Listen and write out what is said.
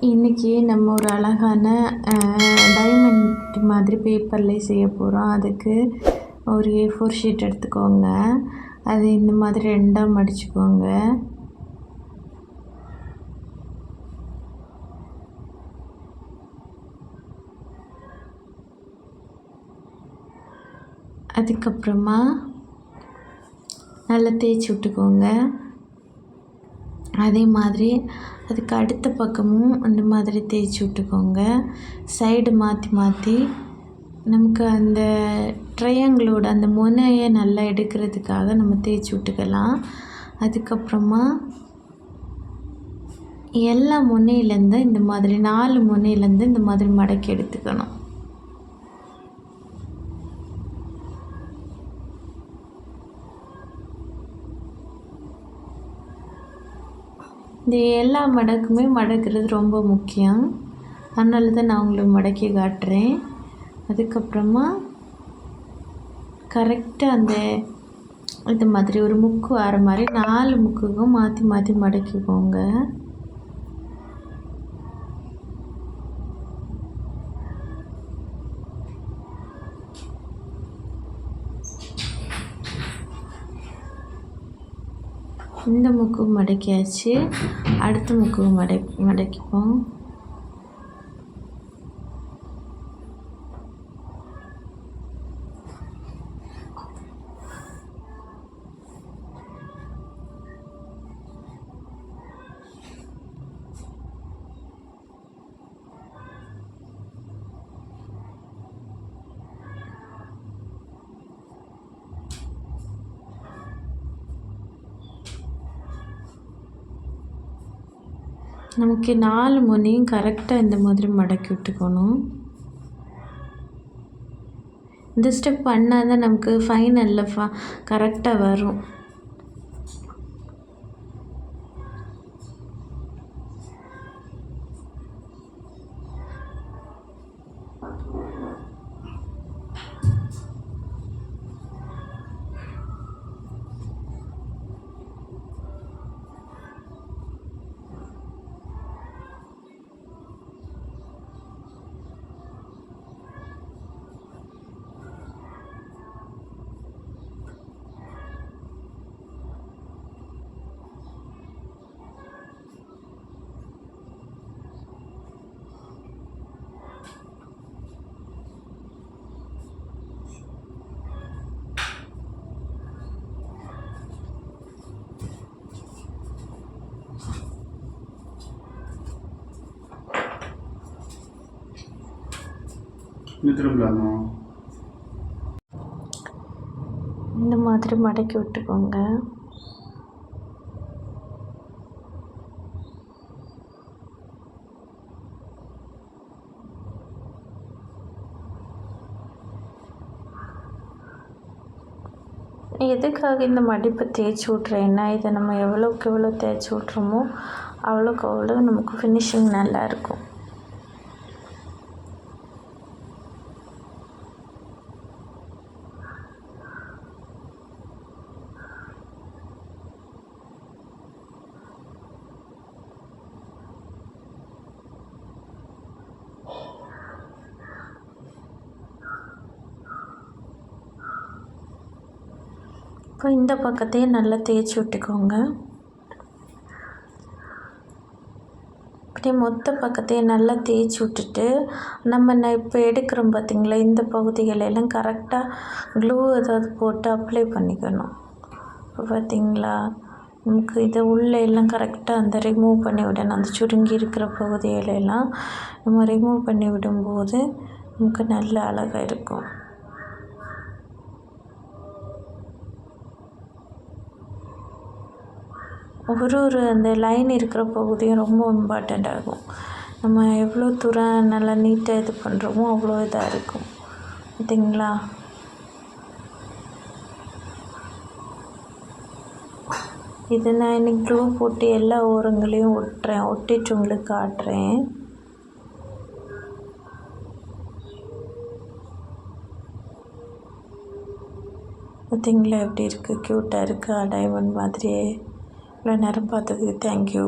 இன்றைக்கி நம்ம ஒரு அழகான டைமண்ட் மாதிரி பேப்பர்லேயே செய்ய போகிறோம். அதுக்கு ஒரு A4 ஷீட் எடுத்துக்கோங்க. அது இந்த மாதிரி ரெண்டாக மடிச்சுக்கோங்க. அதுக்கப்புறமா நல்லா தேய்ச்சி விட்டுக்கோங்க. அதே மாதிரி அதுக்கு அடுத்த பக்கமும் அந்த மாதிரி தேய்ச்சி விட்டுக்கோங்க. சைடு மாற்றி மாற்றி நமக்கு அந்த ட்ரையாங்கிளோட அந்த முனையை நல்லா எடுக்கிறதுக்காக நம்ம தேய்ச்சி விட்டுக்கலாம். அதுக்கப்புறமா எல்லா முனையிலேருந்து இந்த மாதிரி 4 முனையிலேருந்து இந்த மாதிரி மடக்கி எடுத்துக்கணும். இந்த எல்லா மடக்குமே மடக்கிறது ரொம்ப முக்கியம். அதனால தான் நான் உங்களுக்கு மடக்கி காட்டுறேன். அதுக்கப்புறமா கரெக்டாக அந்த இது மாதிரி ஒரு முக்கு வர மாதிரி 4 முக்குக்கும் மாற்றி மாற்றி மடக்கிக்கோங்க. இந்த முக்கு மடக்கியாச்சு. அடுத்த முக்கு மடக்கிப்போம். நமக்கு 4 முனையும் கரெக்டாக இந்த மாதிரி மடக்கி விட்டுக்கணும். இந்த ஸ்டெப் பண்ணால் தான் நமக்கு ஃபைனலில் கரெக்டாக வரும். இந்த மாதிரி மடக்கி விட்டுக்கோங்க. எதுக்காக இந்த மடிப்பை தேய்ச்சி விட்றேன்னா, இதை நம்ம எவ்வளோக்கு எவ்வளோ தேய்ச்சி விட்றோமோ அவ்வளோக்கு அவ்வளோ நமக்கு ஃபினிஷிங் நல்லாயிருக்கும். இப்போ இந்த பக்கத்தையும் நல்லா தேய்ச்சி விட்டுக்கோங்க. அப்படியே மொத்த பக்கத்தையும் நல்லா தேய்ச்சி விட்டுட்டு நம்ம இப்போ எடுக்கிறோம் பார்த்திங்களா, இந்த பகுதிகளெல்லாம் கரெக்டாக க்ளூ ஏதாவது போட்டு அப்ளை பண்ணிக்கணும். இப்போ பார்த்திங்களா, நமக்கு இதை உள்ளே எல்லாம் கரெக்டாக அந்த ரிமூவ் பண்ணி விடணும். அந்த சுருங்கி இருக்கிற பகுதிகளெல்லாம் நம்ம ரிமூவ் பண்ணி விடும்போது நமக்கு நல்ல அழகாக இருக்கும். ஒரு அந்த லைன் இருக்கிற பகுதியும் ரொம்ப இம்பார்ட்டண்ட் ஆகும். நம்ம எவ்வளோ தூரம் நல்லா நீட்டாக இது பண்ணுறோமோ அவ்வளோ இதாக இருக்கும். பார்த்தீங்களா? இது நான் இன்னைக்கு க்ளூ போட்டு எல்லா ஓரங்களையும் ஒட்டிட்டு உங்களுக்கு காட்டுறேன். பார்த்தீங்களா எப்படி இருக்குது? க்யூட்டாக இருக்கா? டைமண்ட் மாதிரியே. இவ்வளோ நேரம் பார்த்ததுக்கு தேங்க்யூ.